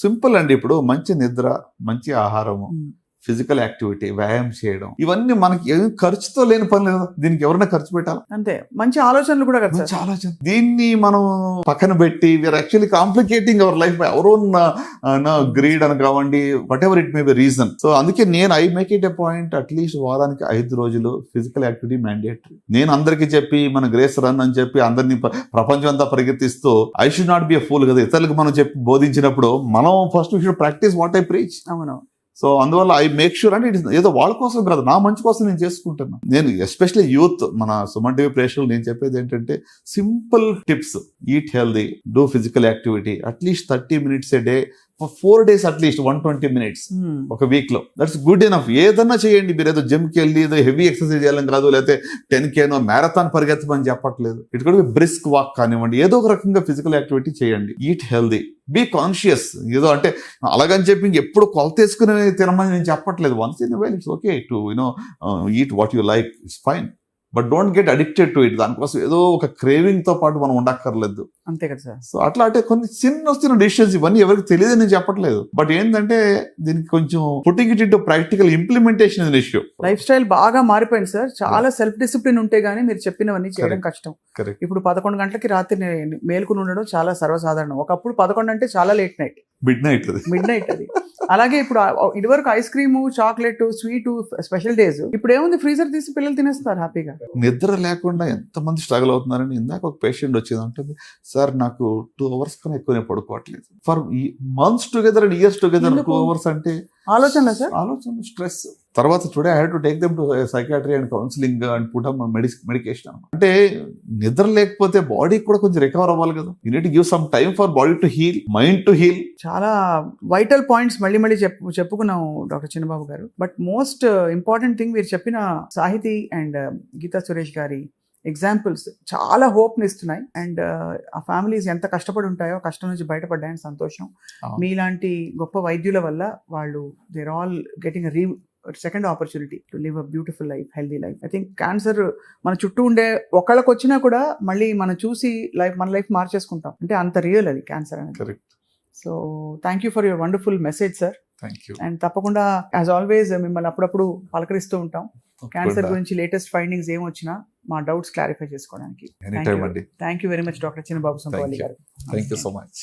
Simple అండి. ఇప్పుడు మంచి నిద్ర, మంచి ఆహారము, ఫిజికల్ యాక్టివిటీ, వ్యాయామం చేయడం, ఇవన్నీ మనకి ఏం ఖర్చుతో లేని పని లేదు. దీనికి ఎవరైనా ఖర్చు పెట్టాలి, అంతే. మంచి ఆలోచనలు కూడా కదా మంచి ఆలోచన. దీన్ని మనం పక్కన పెట్టి we're actually complicating our life by our own greed అని కావండి, whatever it may be reason. So అందుకే నేను I make it a point, at least వారానికి 5 రోజులు ఫిజికల్ యాక్టివిటీ మ్యాండేటరీ. నేను అందరికీ చెప్పి మన గ్రేస్ రన్ అని చెప్పి అందరినీ ప్రపంచం అంతా పరిగెత్తిస్తూ I should not be a fool కదా. ఇతరులకు మనం చెప్పి బోధించినప్పుడు మనం first we should practice what I preach. అవును. సో అందువల్ల ఐ మేక్ షూర్ అంటే ఇట్ ఏదో వాళ్ళ కోసం కాదు, నా మంచి కోసం నేను చేసుకుంటున్నాను. నేను ఎస్పెషల్లీ యూత్, మన సుమన్ టీవీ ప్రేక్షకులు నేను చెప్పేది ఏంటంటే simple tips. Eat healthy, do physical activity at least 30 minutes a day for 4 days, at least 120 minutes ఒక వీక్ లో. That's good enough. ఏదన్నా చేయండి. మీరు ఏదో జిమ్కి వెళ్ళి ఏదో హెవీ ఎక్సర్సైజ్ చేయాలని కాదు, లేకపోతే 10K మ్యారథాన్ పరిగెత్తమని చెప్పట్లేదు. ఇట్ కూడా బ్రిస్క్ వాక్ కానివ్వండి, ఏదో ఒక రకంగా ఫిజికల్ యాక్టివిటీ చేయండి. Eat healthy, be conscious. ఏదో అంటే అలాగని చెప్పి ఎప్పుడు కొలతేసుకుని తినమని నేను చెప్పట్లేదు. Once in while it's okay to eat what you like, it's fine, but don't get addicted to it. దానికోసం ఏదో ఒక క్రేవింగ్ తో పాటు మనం ఉండక్కర్లేదు. అంతే కదా సార్. సో అట్లా అంటే కొన్ని చిన్న డిసిషన్స్, ఇవన్నీ ఎవరికి తెలియదు నేను చెప్పట్లేదు. బట్ ఏంటంటే దీనికి కొంచెం putting it into practical implementation is issue. Life style బాగా మారిపోయింది సార్. చాలా సెల్ఫ్ డిసిప్లిన్ ఉంటే గానీ మీరు చెప్పినవన్నీ చేయడం కష్టం. ఇప్పుడు 11 గంటలకి రాత్రి మేల్కొని ఉండడం చాలా సర్వసాధారణం. ఒకప్పుడు 11 అంటే చాలా లేట్ నైట్, మిడ్ నైట్ అది. అలాగే ఇప్పుడు ఇదివరకు ice cream, chocolate, sweet, special days. ఇప్పుడు ఏముంది, ఫ్రీజర్ తీసి పిల్లలు తినేస్తారు హ్యాపీగా. నిద్ర లేకుండా ఎంతమంది స్ట్రగుల్ అవుతున్నారని ఇందాక ఒక పేషెంట్ వచ్చేది ఉంటుంది, సార్ నాకు 2 hours కన్నా ఎక్కువ పడుకోవట్లేదు. For months together and years together 2 hours అంటే ఆలోచన సార్, ఆలోచన, స్ట్రెస్. తర్వాత today I had to take them to psychiatry and counselling and put up medication. అంటే నిద్ర లేకపోతే బాడీ కూడా కొంచెం రికవర్ అవ్వాలి కదా. You need to give some time for body to heal, mind to heal. చాలా వైటల్ పాయింట్స్ మళ్ళీ చెప్పుకున్నాం డాక్టర్ చిన్నబాబు గారు. బట్ మోస్ట్ ఇంపార్టెంట్ థింగ్ మీరు చెప్పిన సాహితీ అండ్ గీతా సురేష్ గారి ఎగ్జాంపుల్స్ చాలా హోప్ని ఇస్తున్నాయి. అండ్ ఆ ఫ్యామిలీస్ ఎంత కష్టపడి ఉంటాయో, కష్టం నుంచి బయటపడ్డాయని సంతోషం. మీలాంటి గొప్ప వైద్యుల వల్ల వాళ్ళు they're all getting second opportunity to live a beautiful life, healthy life. I think cancer మన చుట్టూ ఉండే ఒకళ్ళకి వచ్చినా కూడా మళ్ళీ మనం చూసి మన లైఫ్ మార్చేసుకుంటాం. అంటే అంత రియల్ అది క్యాన్సర్ అనేది. So thank you for your wonderful message sir. And తప్పకుండా యాజ్ ఆల్వేస్ మిమ్మల్ని అప్పుడప్పుడు పలకరిస్తూ ఉంటాం. క్యాన్సర్ గురించి లేటెస్ట్ ఫైండింగ్స్ ఏమొచ్చినా మా డౌట్స్ క్లారిఫై చేసుకోవడానికి. Thank you very much doctor Chinnababu Sampavalli garu. Thank you so much.